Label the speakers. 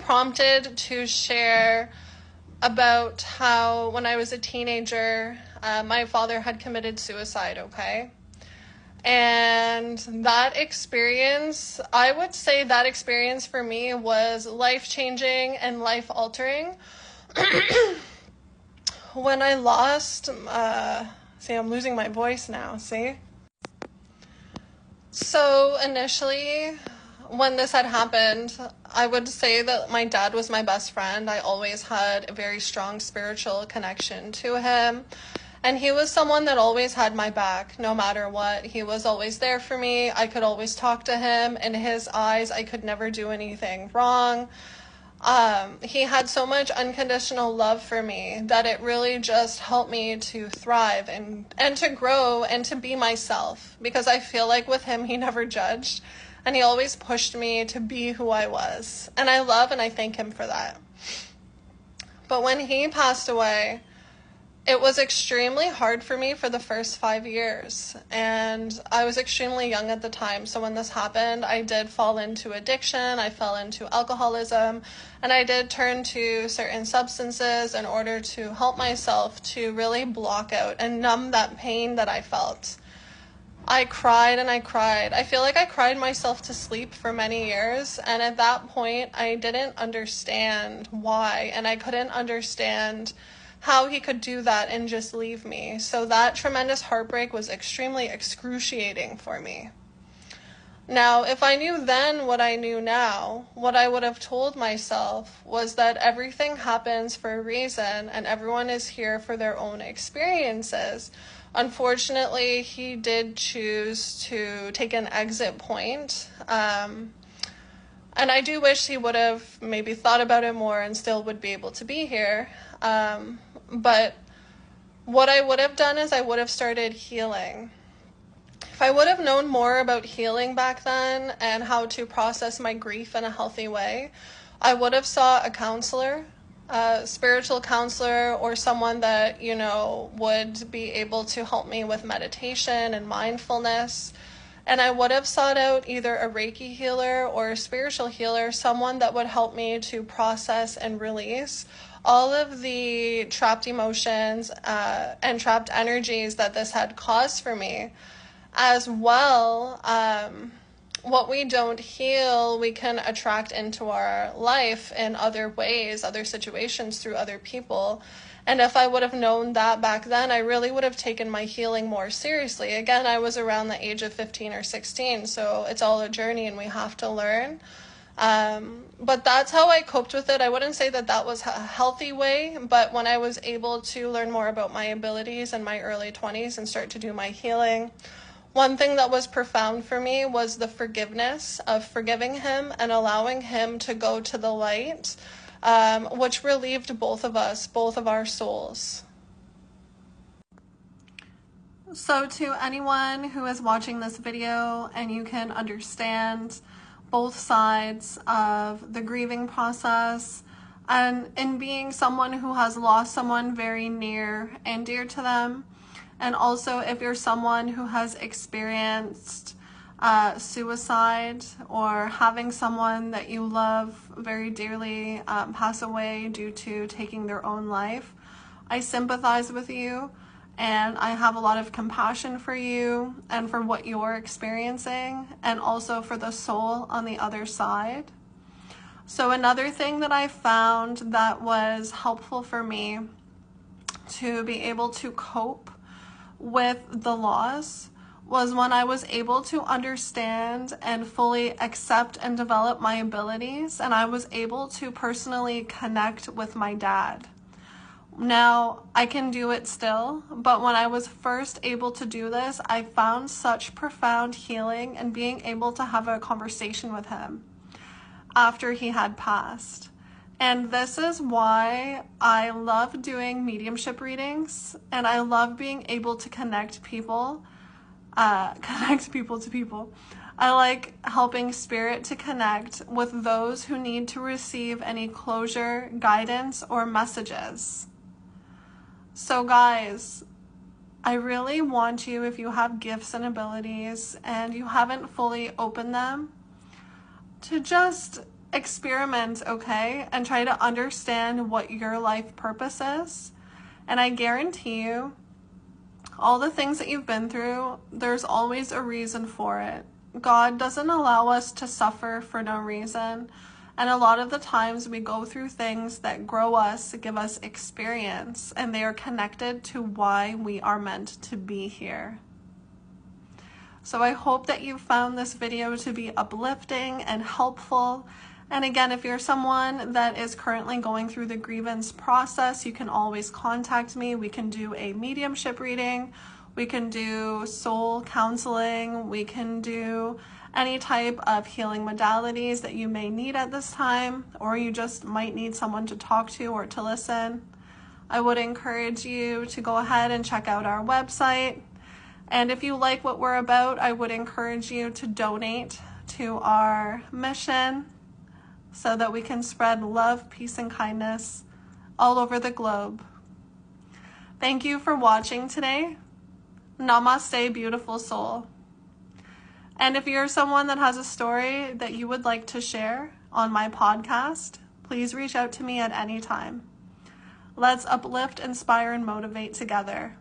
Speaker 1: prompted to share about how when I was a teenager, my father had committed suicide, okay? And that experience, I would say that experience for me was life-changing and life-altering. When I lost, see, I'm losing my voice now, see? So initially, when this had happened, I would say that my dad was my best friend. I always had a very strong spiritual connection to him. And he was someone that always had my back, no matter what. He was always there for me. I could always talk to him. In his eyes, I could never do anything wrong. He had so much unconditional love for me that it really just helped me to thrive and to grow and to be myself. Because I feel like with him, he never judged. And he always pushed me to be who I was. And I love and I thank him for that. But when he passed away, it was extremely hard for me for the first 5 years, and I was extremely young at the time. So when this happened, I did fall into addiction, I fell into alcoholism, and I did turn to certain substances in order to help myself to really block out and numb that pain that I felt. I cried and I cried. I feel like I cried myself to sleep for many years, and at that point, I didn't understand why, and I couldn't understand how he could do that and just leave me. So that tremendous heartbreak was extremely excruciating for me. Now, if I knew then what I knew now, what I would have told myself was that everything happens for a reason and everyone is here for their own experiences. Unfortunately, he did choose to take an exit point. And I do wish he would have maybe thought about it more and still would be able to be here. But what I would have done is I would have started healing. If I would have known more about healing back then and how to process my grief in a healthy way, I would have sought a counselor, a spiritual counselor, or someone that, would be able to help me with meditation and mindfulness. And I would have sought out either a Reiki healer or a spiritual healer, someone that would help me to process and release all of the trapped emotions and trapped energies that this had caused for me. As well, what we don't heal, we can attract into our life in other ways, other situations, through other people. And if I would have known that back then, I really would have taken my healing more seriously. Again, I was around the age of 15 or 16, so it's all a journey and we have to learn. But that's how I coped with it. I wouldn't say that that was a healthy way, but when I was able to learn more about my abilities in my early 20s and start to do my healing, one thing that was profound for me was the forgiveness of forgiving him and allowing him to go to the light, which relieved both of us, both of our souls. So to anyone who is watching this video and you can understand both sides of the grieving process, and in being someone who has lost someone very near and dear to them, and also if you're someone who has experienced suicide or having someone that you love very dearly pass away due to taking their own life, I sympathize with you. And I have a lot of compassion for you and for what you're experiencing, and also for the soul on the other side. So another thing that I found that was helpful for me to be able to cope with the loss was when I was able to understand and fully accept and develop my abilities, and I was able to personally connect with my dad. Now, I can do it still, but when I was first able to do this, I found such profound healing in being able to have a conversation with him after he had passed. And this is why I love doing mediumship readings, and I love being able to connect people to people. I like helping spirit to connect with those who need to receive any closure, guidance, or messages. So guys, I really want you, if you have gifts and abilities and you haven't fully opened them, to just experiment, okay? And try to understand what your life purpose is. And I guarantee you, all the things that you've been through, there's always a reason for it. God doesn't allow us to suffer for no reason. And a lot of the times we go through things that grow us, give us experience, and they are connected to why we are meant to be here. So I hope that you found this video to be uplifting and helpful. And again, if you're someone that is currently going through the grievance process, you can always contact me. We can do a mediumship reading. We can do soul counseling. We can do any type of healing modalities that you may need at this time, or you just might need someone to talk to or to listen. I would encourage you to go ahead and check out our website. And if you like what we're about, I would encourage you to donate to our mission so that we can spread love, peace, and kindness all over the globe. Thank you for watching today. Namaste, beautiful soul. And if you're someone that has a story that you would like to share on my podcast, please reach out to me at any time. Let's uplift, inspire, and motivate together.